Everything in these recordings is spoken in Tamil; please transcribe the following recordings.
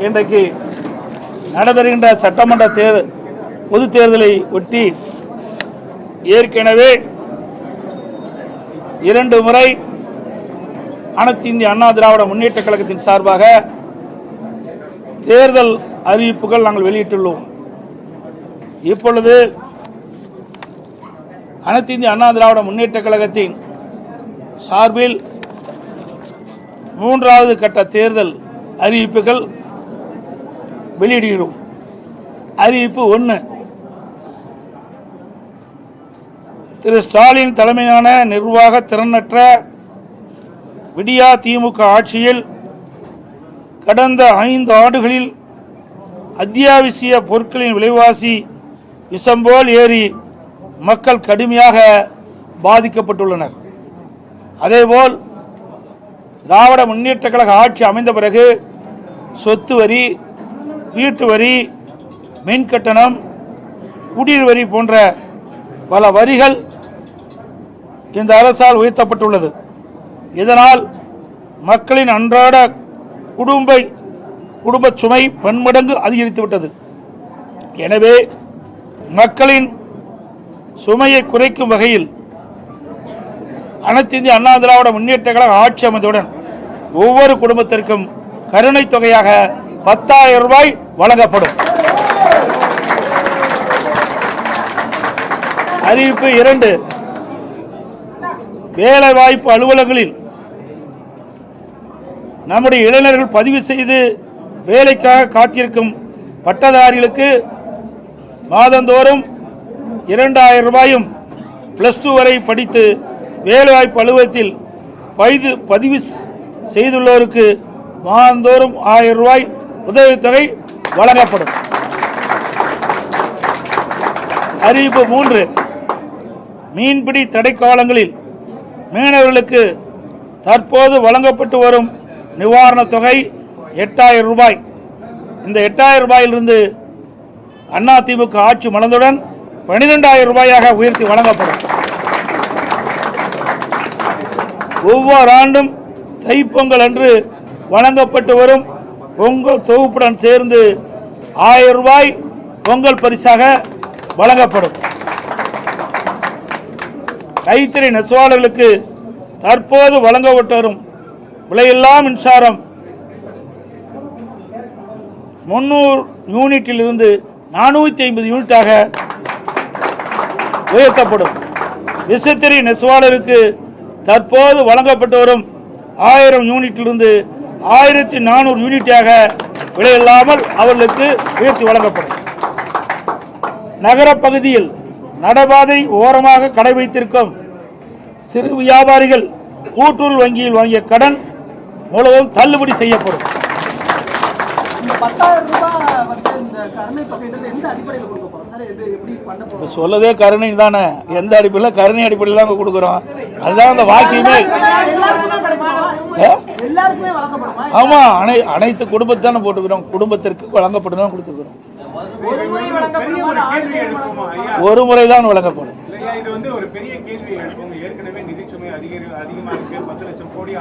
இன்றைக்கு நடைபெறுகின்ற சட்டமன்ற பொது தேர்தலை ஒட்டி ஏற்கனவே 2 முறை அனைத்து இந்திய அண்ணா திராவிட முன்னேற்ற கழகத்தின் சார்பாக தேர்தல் அறிவிப்புகள் நாங்கள் வெளியிட்டுள்ளோம். இப்பொழுது அனைத்து இந்திய அண்ணா திராவிட முன்னேற்ற கழகத்தின் சார்பில் 3வது கட்ட தேர்தல் அறிவிப்புகள் வெளியிடுகிறோம். அறிவிப்பு 1. திரு ஸ்டாலின் தலைமையிலான நிர்வாக திறனற்ற விடியா திமுக ஆட்சியில் கடந்த 5 ஆண்டுகளில் அத்தியாவசிய பொருட்களின் விலைவாசி விஷம்போல் ஏறி மக்கள் கடுமையாக பாதிக்கப்பட்டுள்ளனர். அதேபோல் திராவிட முன்னேற்ற கழக ஆட்சி அமைந்த பிறகு சொத்து வரி, வீட்டு வரி, மின் கட்டணம், குடிநீர் வரி போன்ற பல வரிகள் இந்த அரசால் உயர்த்தப்பட்டுள்ளது. இதனால் மக்களின் அன்றாட குடும்ப சுமை பன்மடங்கு அதிகரித்துவிட்டது. எனவே மக்களின் சுமையை குறைக்கும் வகையில் அனைத்து இந்திய அண்ணா திராவிட முன்னேற்ற கழக ஆட்சி அமைந்தவுடன் ஒவ்வொரு குடும்பத்திற்கும் கருணை தொகையாக 10,000 ரூபாய் வழங்கப்படும். அறிவிப்பு 2. வேலைவாய்ப்பு அலுவலகங்களில் நம்முடைய இளைஞர்கள் பதிவு செய்து வேலைக்காக காத்திருக்கும் பட்டதாரிகளுக்கு மாதந்தோறும் 2,000 ரூபாயும் +2 வரை படித்து வேலைவாய்ப்பு அலுவலகத்தில் பதிவு செய்துள்ளோருக்கு மாதந்தோறும் 1000 ரூபாய் உதவித்தொகை வழங்கப்படும். அறிவிப்பு 3. மீன்பிடி தடைக்காலங்களில் மீனவர்களுக்கு தற்போது வழங்கப்பட்டு வரும் நிவாரணத் தொகை 8,000 ரூபாய். இந்த 8,000 ரூபாயிலிருந்து அதிமுக ஆட்சி மலர்ந்தவுடன் 12,000 ரூபாயாக உயர்த்தி வழங்கப்படும். ஒவ்வொரு ஆண்டும் தைப்பொங்கல் அன்று வழங்கப்பட்டு வரும் பொங்கல் தொகுப்புடன் சேர்ந்து 1000 ரூபாய் பொங்கல் பரிசாக வழங்கப்படும். கைத்தறி நெசவாளர்களுக்கு தற்போது வழங்கப்பட்டு வரும் விலையில்லா மின்சாரம் 300 யூனிட்டில் இருந்து 450 யூனிட்டாக உயர்த்தப்படும். விசைத்தறி நெசவாளருக்கு தற்போது வழங்கப்பட்டு வரும் 1000 யூனிட்டிலிருந்து 1400 யூனிட்டாக விலையில்லாமல் அவர்களுக்கு உயர்த்தி வழங்கப்படும். நகர பகுதியில் நடபாதை ஓரமாக கடை வைத்திருக்கும் சிறு வியாபாரிகள் கூட்டுறவு வங்கியில் வாங்கிய கடன் முழுவதும் தள்ளுபடி செய்யப்படும். சொல்லதே கருணை தானே, எந்த அடிப்படையில் கருணை அடிப்படையில் தான் கொடுக்கிறோம். அதுதான் அந்த வாக்கியமே. ஆமா, அனைத்து குடும்பத்தான போட்டுக்கிறோம். குடும்பத்திற்கு வழங்கப்படும் தான் கொடுத்துக்கிறோம். ஒரு முறைதான் வழங்கப்படும். இது வந்து ஒரு பெரிய கேள்வி எழுப்பும். ஏற்கனவே நிதி சுமை அதிகமா இருக்கு. 10 லட்சம் கோடி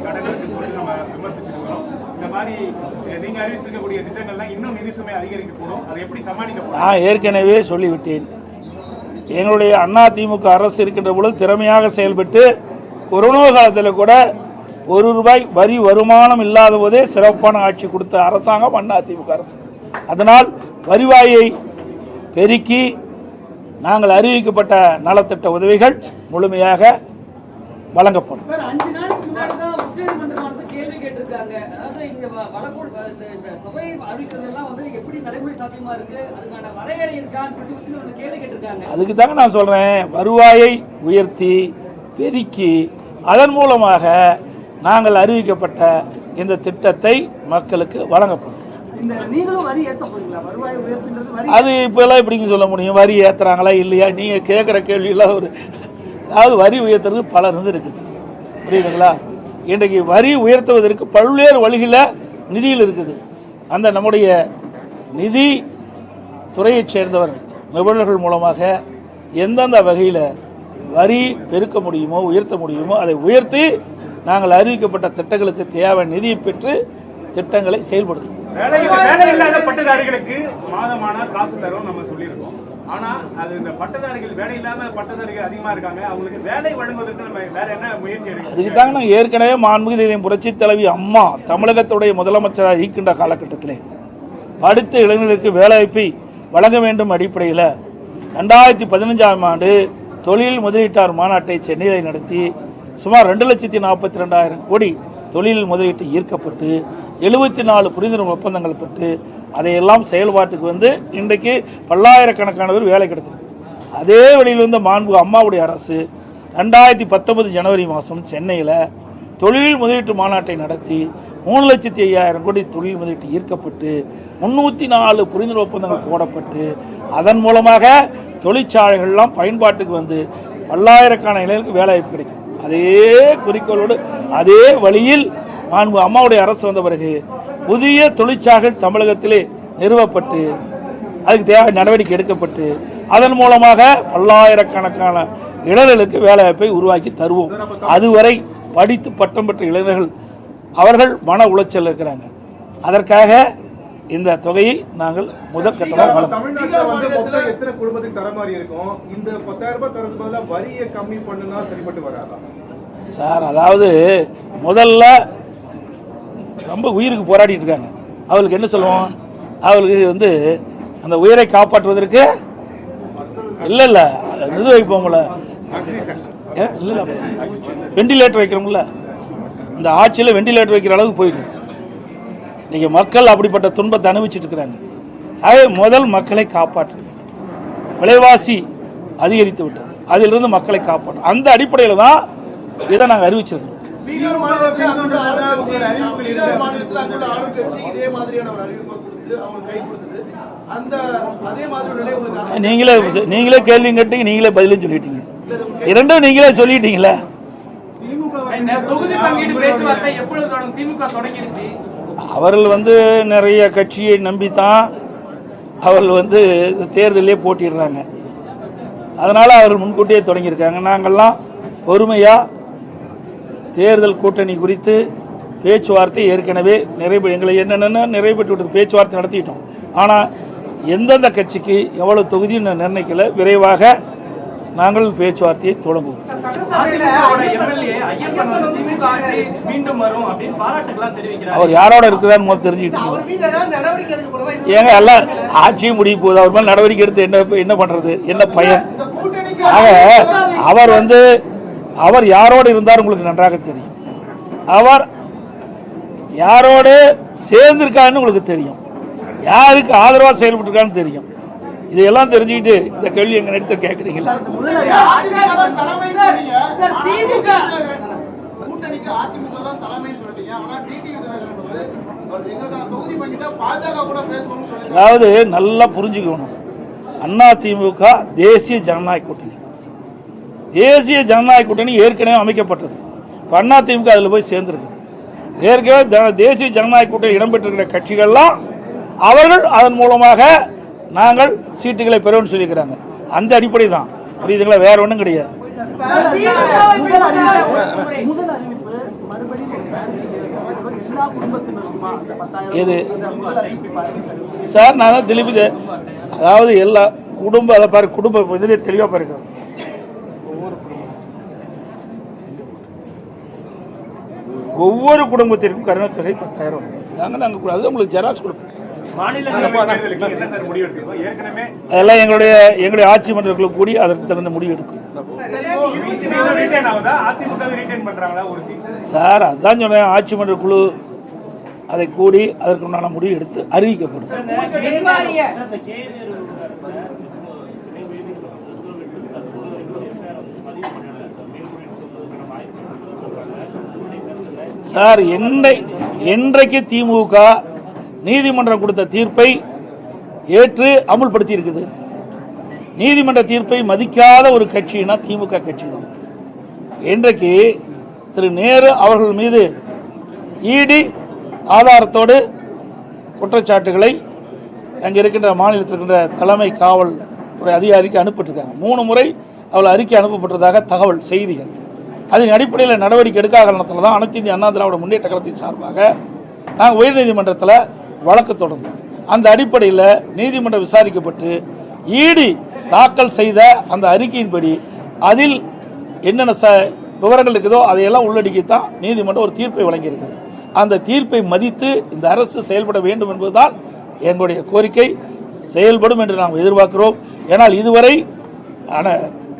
கடனுக்கு சொல்லி நம்ம விமர்சிச்சிருக்கிறோம். இந்த மாதிரி நீங்க அறிவிச்சிருக்கக்கூடிய திட்டங்கள்லாம் இன்னும் நிதி சுமை அதிகரிக்கக்கூடும். அதை எப்படி சமாளிக்க? நான் ஏற்கனவே சொல்லிவிட்டேன். எங்களுடைய அதிமுக அரசு இருக்கின்ற பொழுது திறமையாக செயல்பட்டு கொரோனா காலத்தில் கூட 1 ரூபாய் வரி வருமானம் இல்லாத போதே சிறப்பான ஆட்சி கொடுத்த அரசாங்கம் அதிமுக அரசு. அதனால் வருவாயை பெருக்கி நாங்கள் அறிவிக்கப்பட்ட நலத்திட்ட உதவிகள் முழுமையாக வழங்கப்படும். அதுக்கு தாங்க நான் சொல்றேன், வருவாயை உயர்த்தி பெருக்கி அதன் மூலமாக நாங்கள் அறிவிக்கப்பட்ட இந்த திட்டத்தை மக்களுக்கு வழங்கப்படும். அது இப்பெல்லாம் எப்படிங்க சொல்ல முடியும்? வரி ஏத்துறாங்களா இல்லையா? நீங்க கேட்கிற கேள்வியெல்லாம் அதாவது வரி உயர்த்துறது பல இருக்குது, புரியுதுங்களா? இன்றைக்கு வரி உயர்த்துவதற்கு பல்வேறு வழிகளில் நிதியில் இருக்குது. அந்த நம்முடைய நிதி துறையைச் சேர்ந்தவர்கள் நிபுணர்கள் மூலமாக எந்தெந்த வகையில் வரி பெருக்க முடியுமோ உயர்த்த முடியுமோ அதை உயர்த்தி நாங்கள் அறிவிக்கப்பட்ட திட்டங்களுக்கு தேவையான நிதியை பெற்று திட்டங்களை செயல்படுத்துவோம். வேலை இல்லாத பட்டதாரிகளுக்கு மாதமான காசு தரும் நம்ம சொல்லியிருக்கோம். ஆனா அது இந்த பட்டதாரிகள் வேலை இல்லாத பட்டதாரிகள் அதிகமா இருக்காங்க, அவங்களுக்கு வேலை வழங்குவதற்கு நம்ம வேற என்ன முயற்சி எடுக்கணும்? அதுக்கு தாங்க நாங்கள் ஏற்கனவே மாண்புமிகு புரட்சி தலைவி அம்மா தமிழகத்துடைய முதலமைச்சராக இருக்கின்ற காலகட்டத்திலே படித்த இளைஞர்களுக்கு வேலைவாய்ப்பை வழங்க வேண்டும் அடிப்படையில் 2015ஆம் ஆண்டு தொழில் முதலீட்டாளர் மாநாட்டை சென்னையில் நடத்தி சுமார் 2,42,000 கோடி தொழில் முதலீட்டு ஈர்க்கப்பட்டு 74 புரிந்துணர்வு ஒப்பந்தங்கள் பெற்று அதையெல்லாம் செயல்பாட்டுக்கு வந்து இன்றைக்கு பல்லாயிரக்கணக்கானவர் வேலை கிடைத்திருக்கு. அதே வழியில் வந்த மாண்புமிகு அம்மாவுடைய அரசு 2019 ஜனவரி மாதம் சென்னையில் தொழில் முதலீட்டு மாநாட்டை நடத்தி 3,05,000 கோடி தொழில் முதலீட்டு ஈர்க்கப்பட்டு 304 புரிந்துணர்வு ஒப்பந்தங்கள் போடப்பட்டு அதன் மூலமாக தொழிற்சாலைகள்லாம் பயன்பாட்டுக்கு வந்து பல்லாயிரக்கணக்கான இளைஞர்களுக்கு வேலைவாய்ப்பு கிடைக்கும். அதே குறிக்கோளோடு அதே வழியில் மாண்பு அம்மாவுடைய அரசு வந்த பிறகு புதிய தொழிற்சாலைகள் தமிழகத்திலே நிறுவப்பட்டு அதுக்கு தேவை நடவடிக்கை எடுக்கப்பட்டு அதன் மூலமாக பல்லாயிரக்கணக்கான இளைஞர்களுக்கு வேலைவாய்ப்பை உருவாக்கி தருவோம். அதுவரை படித்து பட்டம் பெற்ற இளைஞர்கள் அவர்கள் மன உளைச்சல் இருக்கிறாங்க. அதற்காக இந்த தொகையை நாங்கள் முதல் கட்டமாக தமிழ்நாட்டில் எத்தனை குடும்பத்துக்கு தர மாதிரி இருக்கும்? இந்த 10,000 ரூபாய் தரதுக்கு பதிலாக வரியை கம்மி பண்ணுனா சரிப்பட்டு வராதா சார்? அதாவது முதல்ல ரொம்ப உயிருக்கு போராடிட்டு இருக்காங்க. அவளுக்கு என்ன சொல்லுவோம்? அவளுக்கு வந்து அந்த உயிரை காப்பாற்றுவதற்கு இல்ல இது வைப்போம்ல, இல்ல வெண்டிலேட்டர் வைக்கிறோம்ல, இந்த ஆட்சியில் வெண்டிலேட்டர் வைக்கிற அளவுக்கு போயிடும். இன்னைக்கு மக்கள் அப்படிப்பட்ட துன்பத்தை அனுபவிச்சுட்டு இருக்கிறாங்க. ஆகவே முதல் மக்களை காப்பாற்று. விலைவாசி அதிகரித்து விட்டது, அதிலிருந்து மக்களை காப்பாற்றும். அந்த அடிப்படையில் தான் இதை நாங்கள் அறிவிச்சிருக்கோம். நீங்களே கேள்வி கேட்டீங்க, நீங்களே பதிலும் சொல்லிட்டீங்க. இரண்டும் நீங்களே சொல்லிட்டீங்களா? அவர்கள் வந்து நிறைய கட்சியை நம்பித்தான் அவர்கள் வந்து தேர்தலே போட்டிடுறாங்க. அதனால அவர்கள் முன்கூட்டியே தொடங்கியிருக்காங்க. நாங்கள்லாம் பொறுமையா தேர்தல் கூட்டணி குறித்து பேச்சுவார்த்தை ஏற்கனவே எங்களை என்னென்ன நிறைவேற்றி விட்டது, பேச்சுவார்த்தை நடத்திட்டோம். ஆனால் எந்தெந்த கட்சிக்கு எவ்வளவு தொகுதின்னு நிர்ணயிக்கல. விரைவாக நாங்கள் பேச்சுவார்த்தையை தொடங்குவோம். அவர் யாரோட இருக்கிறார் தெரிஞ்சுக்கிட்டு ஏங்க எல்லாம் ஆட்சி முடிய போகுது. அவர் மேல் நடவடிக்கை எடுத்து என்ன பண்றது, என்ன பயன்? அவர் யாரோடு இருந்தார் உங்களுக்கு நன்றாக தெரியும். அவர் யாரோடு சேர்ந்திருக்காருன்னு உங்களுக்கு தெரியும். யாருக்கு ஆதரவா செயல்பட்டு இருக்கான்னு தெரியும். இதெல்லாம் தெரிஞ்சுக்கிட்டு இந்த கேள்வி எங்க எடுத்து கேட்குறீங்களா? அதாவது நல்லா புரிஞ்சுக்கணும், அதிமுக தேசிய ஜனநாயக கூட்டணி. தேசிய ஜனநாயக கூட்டணி ஏற்கனவே அமைக்கப்பட்டது. அதிமுக அதில் போய் சேர்ந்திருக்குது. ஏற்கனவே தேசிய ஜனநாயக கூட்டணி இடம்பெற்றிருக்கிற கட்சிகள்லாம் அவர்கள் அதன் மூலமாக நாங்கள் சீட்டுகளை பெறுவோம்னு சொல்லியிருக்கிறாங்க. அந்த அடிப்படை தான், புரியுதுங்களா? வேற ஒன்றும் கிடையாது. இது சார் நான் தான் திருப்பி, அதாவது எல்லா குடும்ப அதை பாரு, குடும்ப இதிலே தெளிவாக பாருங்க. ஒவ்வொரு குடும்பத்திற்கும் கருணை தொகை 10,000 நாங்கள் அது உங்களுக்கு ஜெராக்ஸ் கொடுப்போம். அதெல்லாம் எங்களுடைய ஆட்சி மன்றங்களுக்கு கூடி அதற்கு தகுந்த முடிவு எடுக்கும் சார். அதுதான் சொன்னேன், ஆட்சி மன்ற குழு அதை கூடி அதற்குண்டான முடிவு எடுத்து அறிவிக்கப்படும். சார் என்றைக்கு திமுக நீதிமன்றம் கொடுத்த தீர்ப்பை ஏற்று அமுல்படுத்தி இருக்குது. நீதிமன்ற தீர்ப்பை மதிக்காத ஒரு கட்சினா திமுக கட்சி தான். இன்றைக்கு திரு நேரு அவர்கள் மீது இடி ஆதாரத்தோடு குற்றச்சாட்டுகளை அங்கே இருக்கின்ற மாநிலத்தில் இருக்கின்ற தலைமை காவல் துறை அதிகாரிக்கு அனுப்பிட்டிருக்காங்க. 3 முறை அவள் அறிக்கை அனுப்பப்பட்டதாக தகவல் செய்திகள். அதன் அடிப்படையில் நடவடிக்கை எடுக்காத காரணத்தில் தான் அனைத்து இந்திய அண்ணா திராவிட முன்னேற்ற கழகத்தின் சார்பாக நாங்கள் உயர்நீதிமன்றத்தில் வழக்கு தொடர்ந்தோம். அந்த அடிப்படையில் நீதிமன்றம் விசாரிக்கப்பட்டு ஈடி தாக்கல் செய்த அந்த அறிக்கையின்படி அதில் என்னென்ன விவரங்கள் இருக்குதோ அதையெல்லாம் உள்ளடக்கித்தான் நீதிமன்றம் ஒரு தீர்ப்பை வழங்கியிருக்கிறது. அந்த தீர்ப்பை மதித்து இந்த அரசு செயல்பட வேண்டும் என்பதுதான் எங்களுடைய கோரிக்கை. செயல்படும் என்று நாம் எதிர்பார்க்கிறோம். ஏனால் இதுவரை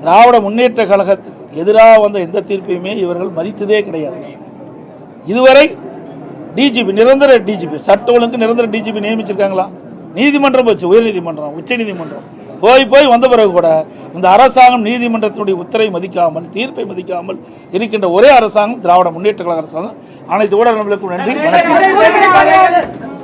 திராவிட முன்னேற்ற கழகத்துக்கு எதிராக வந்த எந்த தீர்ப்பையுமே இவர்கள் மதித்ததே கிடையாது. இதுவரை டிஜிபி, நிரந்தர டிஜிபி, சட்ட ஒழுங்கு நிரந்தர டிஜிபி நியமிச்சிருக்காங்களா? நீதிமன்றம் போச்சு, உயர்நீதிமன்றம், உச்ச நீதிமன்றம் போய் வந்த பிறகு கூட இந்த அரசாங்கம் நீதிமன்றத்தினுடைய உத்தரவை மதிக்காமல், தீர்ப்பை மதிக்காமல் இருக்கின்ற ஒரே அரசாங்கம் திராவிட முன்னேற்ற கழக அரசாங்கம். அனைத்து ஊடகங்களுக்கும் நன்றி. வணக்கம்.